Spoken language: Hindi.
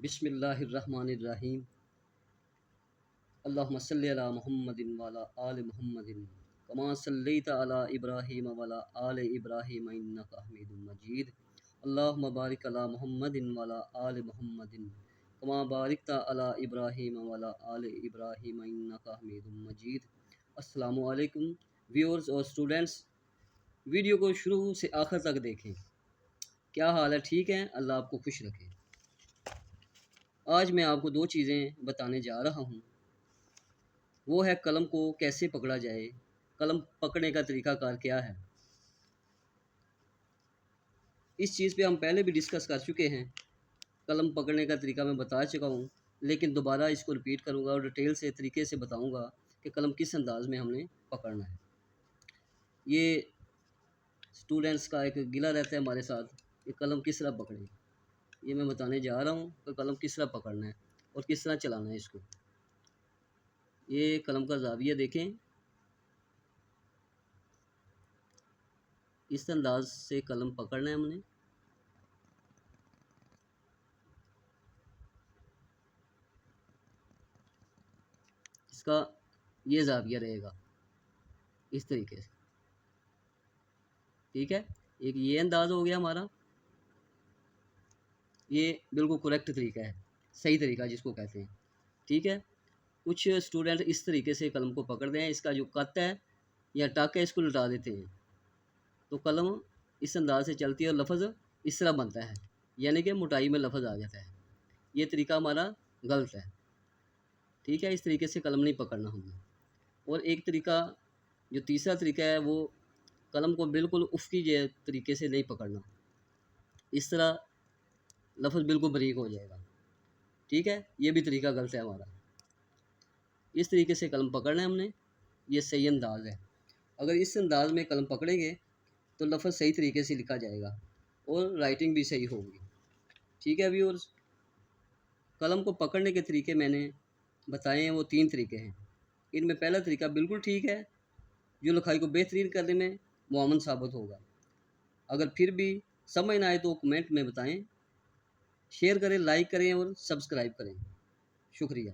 बिस्मिल्लाहिर्रहमानिर्रहीम। अल्लाहुम्मा सल्लि अला मुहम्मदिन व अला आलि मुहम्मदिन कमा सल्लैता अला इब्राहीम व अला आलि इब्राहीम इन्नका हमीदुम मजीद। अल्लाहुम्मा बारिक अला मुहम्मदिन व अला आलि मुहम्मदिन कमा बारिकता अला इब्राहीम व अला आलि इब्राहीम इन्नका हमीदुम मजीद। अस्सलामु अलैकुम व्यूअर्स और स्टूडेंट्स, वीडियो को शुरू से आखिर तक देखें। क्या हाल है? ठीक है, अल्लाह आपको खुश रखे। आज मैं आपको दो चीज़ें बताने जा रहा हूँ। वो है कलम को कैसे पकड़ा जाए, कलम पकड़ने का तरीक़ाकार क्या है। इस चीज़ पे हम पहले भी डिस्कस कर चुके हैं। कलम पकड़ने का तरीका मैं बता चुका हूँ, लेकिन दोबारा इसको रिपीट करूँगा और डिटेल से तरीके से बताऊँगा कि कलम किस अंदाज़ में हमने पकड़ना है। ये स्टूडेंट्स का एक गिला रहता है हमारे साथ कि कलम किस तरह पकड़ें। ये मैं बताने जा रहा हूँ कि कलम किस तरह पकड़ना है और किस तरह चलाना है इसको। ये कलम का ज़ाविया देखें, इस अंदाज से कलम पकड़ना है हमने। इसका ये ज़ाविया रहेगा इस तरीके से, ठीक है। एक ये अंदाज़ हो गया हमारा, ये बिल्कुल करेक्ट तरीका है, सही तरीका जिसको कहते हैं, ठीक है। कुछ स्टूडेंट इस तरीके से कलम को पकड़ते हैं, इसका जो कत है या टक है इसको लटा देते हैं, तो कलम इस अंदाज से चलती है और लफ्ज़ इस तरह बनता है, यानी कि मोटाई में लफ्ज़ आ जाता है। ये तरीका हमारा गलत है, ठीक है। इस तरीके से कलम नहीं पकड़ना हमने। और एक तरीका, जो तीसरा तरीका है, वो कलम को बिल्कुल उफ़की तरीके से नहीं पकड़ना, इस तरह लफ्ज़ बिल्कुल बारीक हो जाएगा, ठीक है। ये भी तरीका गलत है हमारा। इस तरीके से कलम पकड़ना है हमने, ये सही अंदाज़ है। अगर इस अंदाज़ में कलम पकड़ेंगे तो लफ्ज़ सही तरीके से लिखा जाएगा और राइटिंग भी सही होगी, ठीक है व्यूअर्स। कलम को पकड़ने के तरीके मैंने बताए हैं, वो 3 तरीके हैं। इनमें पहला तरीका बिल्कुल ठीक है, जो लिखाई को बेहतरीन करने में मुआवन साबित होगा। अगर फिर भी समझ ना आए तो कमेंट में बताएं, शेयर करें, लाइक करें और सब्सक्राइब करें। शुक्रिया।